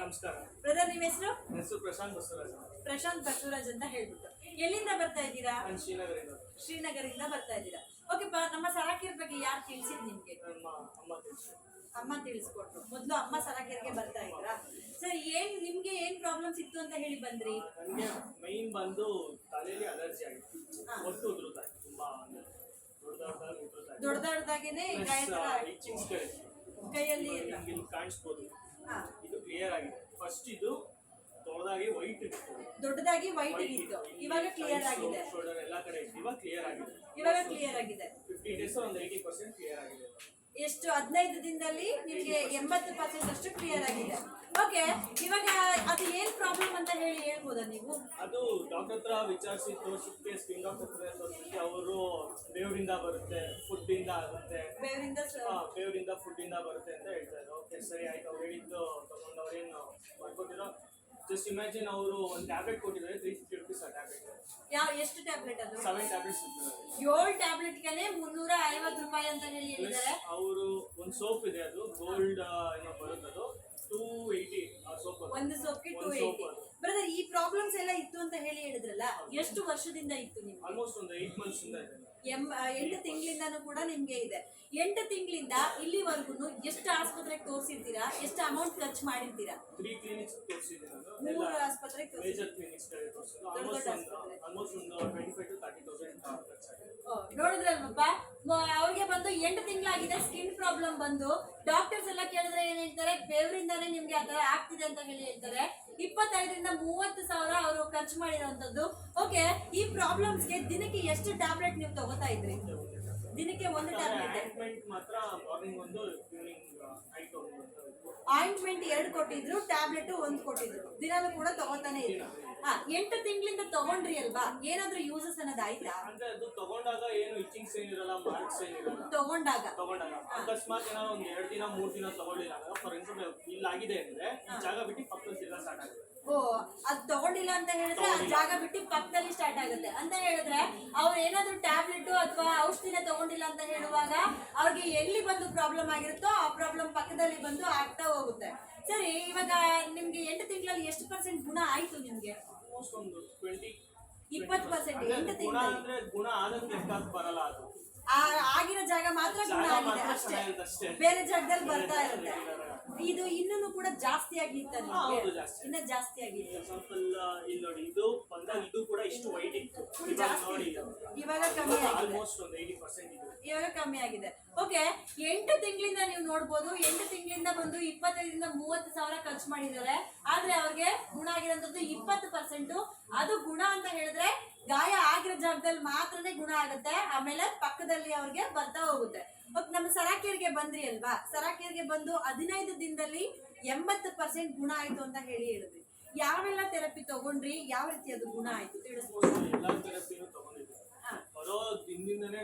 ನಮಸ್ಕಾರ ಬ್ರದರ್, ನಿಮ್ಮ ಹೆಸರು? ಹೆಸರು ಪ್ರಶಾಂತ್ ಬಸವರಾಜ್. ಪ್ರಶಾಂತ್ ಬಸವರಾಜ್ ಅಂತ ಹೇಳ್ಬಿಟ್ಟು ಎಲ್ಲಿಂದ ಬರ್ತಾ ಇದ್ದೀರಾ? ನಾನು ಶ್ರೀನಗರದಿಂದ. ಶ್ರೀನಗರಿಂದ ಬರ್ತಾ ಇದ್ದೀರಾ. ಓಕೆಪ್ಪ, ನಮ್ಮ ಸರಾಕಿರ್ ಬಗ್ಗೆ ಯಾರು ತಿಳಿಸಿದ್ ನಿಮ್ಗೆ? ನಮ್ಮ ಅಮ್ಮ ತಿಳಿಸಿ. ಅಮ್ಮ ತಿಳಿಸ್ಕೊಟ್ರು. ಮೊದ್ಲು ಅಮ್ಮ ಸರಾಕಿರ್ಗೆ ಬರ್ತಾ ಇದ್ರಾ? ಸರ್, ನಿಮ್ಗೆ ಏನ್ ಪ್ರಾಬ್ಲಮ್ಸ್ ಇತ್ತು ಅಂತ ಹೇಳಿ ಬಂದ್ರಿ? ನನಗೆ ಮೈನ್ ಬಂದು ತಲೆಯಲ್ಲಿ ಅಲರ್ಜಿ ಆಗಿತ್ತು. ಒಟ್ಟು ಉದುರುತ್ತಾ ಇತ್ತು, ತುಂಬಾ ದೊಡ್ಡದಾಗಿ ಉದುರುತ್ತಾ ಇತ್ತು. ದೊಡ್ಡದಾಗೇನೆ ಕೈಯಲ್ಲಿ ನಿಮ್ಗೆ ಇಲ್ಲಿ ಕಾಣಿಸ್ಬೋದು. ಹಾ, ಇದು ಕ್ಲಿಯರ್ ಆಗಿದೆ. ಫಸ್ಟ್ ಇದು ದೊಡ್ಡದಾಗಿ ವೈಟ್ ಇತ್ತು, ದೊಡ್ಡದಾಗಿ ವೈಟ್ ಇತ್ತು. ಇವಾಗ ಕ್ಲಿಯರ್ ಆಗಿದೆ. ಶೋಲ್ಡರ್ ಎಲ್ಲ ಕಡೆ ಇತ್ತು. ಇವಾಗ ಕ್ಲಿಯರ್ ಆಗಿದೆ. ಇವಾಗ ಕ್ಲಿಯರ್ ಆಗಿದೆ. 15 ಡೇಸ್ ಒಂದು 80% ಕ್ಲಿಯರ್ ಆಗಿದೆ. ಎಷ್ಟು 15 ದಿನದಲ್ಲಿ ನಿಮಗೆ 80% ಅಷ್ಟು ಕ್ಲಿಯರ್ ಆಗಿದೆ. ಓಕೆ, ಇವಾಗ ಅದು ಏನ್ ಪ್ರಾಬ್ಲಮ್ ಅಂತ ಹೇಳಿ ಹೇಳ್ಬೋದಾ ನೀವು? ಅದು ಡಾಕ್ಟರ್ ಹತ್ರ ವಿಚಾರಿಸಿ ತೋರಿಸಿದ್ಕೆ, ಸ್ಕಿನ್ ಡಾಕ್ಟರ್ ಹತ್ರ ತೋರಿಸಿದ್ಕೆ ಅವರು ಬೇವರಿಂದ ಬರುತ್ತೆ, ಫುಡ್ ಇಂದ ಆಗುತ್ತೆ, ಬೇವರಿಂದ ಫುಡ್ ಇಂದ ಬರುತ್ತೆ ಅಂತ ಹೇಳ್ತಾರೆ. ಓಕೆ, ಸರಿ ಆಯ್ತು. ಅವ್ರು ಹೇಳಿದ್ದು ತಗೊಂಡು ಅವ್ರೇನು ಮಾಡ್ಕೊಟ್ಟಿರೋ, ಜಸ್ಟ್ ಇಮ್ಯಾಜಿನ್ ಅವರು ಒಂದು ಟ್ಯಾಬ್ಲೆಟ್ ಕೊಟ್ಟಿದ್ದಾರೆ, 350 rupees ಆ ಟ್ಯಾಬ್ಲೆಟ್. ಎಷ್ಟು ಟ್ಯಾಬ್ಲೆಟ್ ಅದು? 7 ಟ್ಯಾಬ್ಲೆಟ್ಸ್ ಇದ್ದಾರೆ. 7 ಟ್ಯಾಬ್ಲೆಟ್ಗೆ 350 ರೂಪಾಯಿ ಅಂತ ಹೇಳಿ ಹೇಳಿದ್ದಾರೆ. ಅವರು ಒಂದು ಸೋಪ್ ಇದೆ, ಅದು ಗೋಲ್ಡ್ ಏನೋ ಬರುತ್ತೆ, ಅದು 280 ಆ ಸೋಪ್. ಒಂದು ಸೋಪ್ಗೆ 280. ಬ್ರದರ್, ಈ ಪ್ರಾಬ್ಲಮ್ಸ್ ಎಲ್ಲ ಇತ್ತು ಅಂತ ಹೇಳಿ ಹೇಳಿದ್ರಲ್ಲ, ಎಷ್ಟು ವರ್ಷದಿಂದ ಇತ್ತು ನಿಮ್ಗೆ? ಆಲ್ಮೋಸ್ಟ್ ಒಂದು 8 months ಇಂದ ಇದೆ. 8 ತಿಂಗಳಿಂದಾನು ಕೂಡ ನಿಮ್ಗೆ ಇದೆ. 8 ತಿಂಗಳಿಂದ ಇಲ್ಲಿವರೆಗೂ ಎಷ್ಟು ಆಸ್ಪತ್ರೆಗೆ ತೋರಿಸಿರ್ತೀರಾ? ಎಷ್ಟು ಅಮೌಂಟ್ ಖರ್ಚು ಮಾಡಿರ್ತೀರಾ? 3 ಕ್ಲಿನಿಕ್ಸ್ ತೋರಿಸಿದ್ದೀನಿ ನಾನು. 3 ಆಸ್ಪತ್ರೆಗೆ ತೋರಿಸಿದ್ದೀರಾ? ಮೇಜರ್ ಕ್ಲಿನಿಕ್ಸ್ ಗಳಿಗೆ ತೋರಿಸಿದ್ದು. ಆಲ್ಮೋಸ್ಟ್ ಒಂದು 25,000 to 30,000 ಖರ್ಚಾಗಿದೆ. ನೋಡಿದ್ರಲ್ವಪ್ಪ, ಅವ್ರಿಗೆ ಬಂದು 8 ತಿಂಗಳಾಗಿದೆ ಸ್ಕಿನ್ ಪ್ರಾಬ್ಲಮ್ ಬಂದು. ಡಾಕ್ಟರ್ಸ್ ಎಲ್ಲ ಕೇಳಿದ್ರೆ ಏನ್ ಹೇಳ್ತಾರೆ? ಬೇವರಿಂದಾನೇ ನಿಮ್ಗೆ ಆ ತರ ಆಗ್ತಿದೆ ಅಂತ ಹೇಳಿ ಹೇಳ್ತಾರೆ. 25,000 to 30,000 ಅವರು ಖರ್ಚು ಮಾಡಿರೋಂಥದ್ದು. ಓಕೆ, ಈ ಪ್ರಾಬ್ಲಮ್ಸ್ಗೆ ದಿನಕ್ಕೆ ಎಷ್ಟು ಟ್ಯಾಬ್ಲೆಟ್ ನೀವು ತಗೋತಾ ಇದ್ರಿ? ದಿನಕ್ಕೆ ಒಂದು ಟ್ಯಾಬ್ಲೆಟ್. ಆಯಿಂಟ್ಮೆಂಟ್ ಮಾತ್ರ ಮಾರ್ನಿಂಗ್ ಒಂದು, ಈವ್ನಿಂಗ್ ನೈಟ್ ಒಂದು. ಆಯಿಂಟ್ಮೆಂಟ್ 2 ಕೊಟ್ಟಿದ್ರು, ಟ್ಯಾಬ್ಲೆಟ್ 1 ಕೊಟ್ಟಿದ್ರು. ದಿನಾಲೂ ಕೂಡ ತಗೋತಾನೆ ಇದ್ರು. 8 ತಿಂಗಳಿಂದ ತಗೊಂಡ್ರಿ ಅಲ್ವಾ? ಏನಾದ್ರೂ ಯೂಸಸ್ ಅನ್ನೋದು ಆಯ್ತಾ? ಅಂದ್ರೆ ಅದು ತಗೊಂಡಾಗ ಏನು ಇಚಿಂಗ್ಸ್ ಏನಿರಲ್ಲ, ಮಾರ್ಕ್ಸ್ ಏನಿರಲ್ಲ. ತಗೊಂಡಾಗ ಅಕಸ್ಮಾತ್ ಏನಾದ್ರು ಒಂದು 2 ದಿನ 3 ದಿನ ತಗೊಳ್ಳಿಲ್ಲ, ಫಾರ್ ಎಕ್ಸಾಂಪಲ್ ಇಲ್ಲಾಗಿದೆ ಅಂದ್ರೆ ಈ ಜಾಗ ಬಿಟ್ಟು ಪಕ್ಕದಲ್ಲಿ ತಿರ್ಗಾ ಸ್ಟಾರ್ಟ್ ಆಗುತ್ತೆ. ಅದು ತಗೊಂಡಿಲ್ಲ ಅಂತ ಹೇಳಿದ್ರೆ ಆ ಜಾಗ ಬಿಟ್ಟು ಪಕ್ಕದಲ್ಲಿ ಸ್ಟಾರ್ಟ್ ಆಗುತ್ತೆ ಅಂತ ಹೇಳಿದ್ರೆ, ಅವ್ರು ಏನಾದ್ರು ಟ್ಯಾಬ್ಲೆಟ್ ಅಥವಾ ಔಷಧಿನ ತಗೊಂಡಿಲ್ಲ ಅಂತ ಹೇಳುವಾಗ ಅವ್ರಿಗೆ ಎಲ್ಲಿ ಬಂದು ಪ್ರಾಬ್ಲಮ್ ಆಗಿರುತ್ತೋ ಆ ಪ್ರಾಬ್ಲಮ್ ಪಕ್ಕದಲ್ಲಿ ಬಂದು ಆಗ್ತಾ ಹೋಗುತ್ತೆ. ಸರಿ, ಇವಾಗ ನಿಮ್ಗೆ 8 ತಿಂಗಳಲ್ಲಿ ಎಷ್ಟು % ಗುಣ ಆಯ್ತು ನಿಮ್ಗೆ? ಒಂದು 20% 8 ಗುಣ ಅಂದ್ರೆ ಗುಣ ಆದಂತ ಲೆಕ್ಕ ಬರಲ್ಲ. ಅದು ಆಗಿರೋ ಜಾಗ ಮಾತ್ರ ಗುಣ ಆಗಿದೆ ಅಷ್ಟೇ, ಬೇರೆ ಜಾಗದಲ್ಲಿ ಬರ್ತಾ ಇರುತ್ತೆ. ಇದು ಇನ್ನೂ ಕೂಡ ಜಾಸ್ತಿ ಆಗಿತ್ತು, ಇನ್ನ ಜಾಸ್ತಿ ಆಗಿತ್ತು. ಸ್ವಲ್ಪ ಇಲ್ಲಿ ನೋಡಿ, ಇದು ಬಂದಾಗ ಇದು ಕೂಡ ಇಷ್ಟು ವೈಟ್ ಇತ್ತು, ನೋಡಿ ಇವಾಗ ಕಮ್ಮಿ ಆಗಿದೆ. ಆಲ್ಮೋಸ್ಟ್ ಒಂದು 80% ಇದೆ. ಇವಾಗ ಕಮ್ಮಿ ಆಗಿದೆ. ಓಕೆ, 8 ತಿಂಗಳಿಂದ ನೀವು ನೋಡ್ಬೋದು. 8 ತಿಂಗಳಿಂದ ಬಂದು 25,000 to 30,000 ಖರ್ಚು ಮಾಡಿದ್ದಾರೆ. ಆದ್ರೆ ಅವ್ರಿಗೆ ಗುಣ ಆಗಿರೋಂಥದ್ದು 20%. ಅದು ಗುಣ ಅಂತ ಹೇಳಿದ್ರೆ ಗಾಯ ಆಗಿರೋ ಜಾಗದಲ್ಲಿ ಮಾತ್ರನೇ ಗುಣ ಆಗುತ್ತೆ, ಆಮೇಲೆ ಪಕ್ಕದಲ್ಲಿ ಅವ್ರಿಗೆ ಬರ್ತಾ ಹೋಗುತ್ತೆ. ನಮ್ಮ ಸರಾಕಿಯರ್ಗೆ ಬಂದ್ರಿ ಅಲ್ವಾ? ಸರಾಕಿಯರ್ಗೆ ಬಂದು 15 ದಿನದಲ್ಲಿ 80% ಗುಣ ಆಯ್ತು ಅಂತ ಹೇಳಿದ್ರಿ. ಯಾವೆಲ್ಲ ಥೆರಪಿ ತಗೊಂಡ್ರಿ? ಯಾವ ರೀತಿ ಅದು ಗುಣ ಆಯ್ತು ತಿಳಿಸ್ಬೋದು? ಎಲ್ಲಾ ಥೆರಪಿನೂ ತಗೊಂಡಿದ್ದೆ. ಬರೋ ದಿನದಿಂದನೇ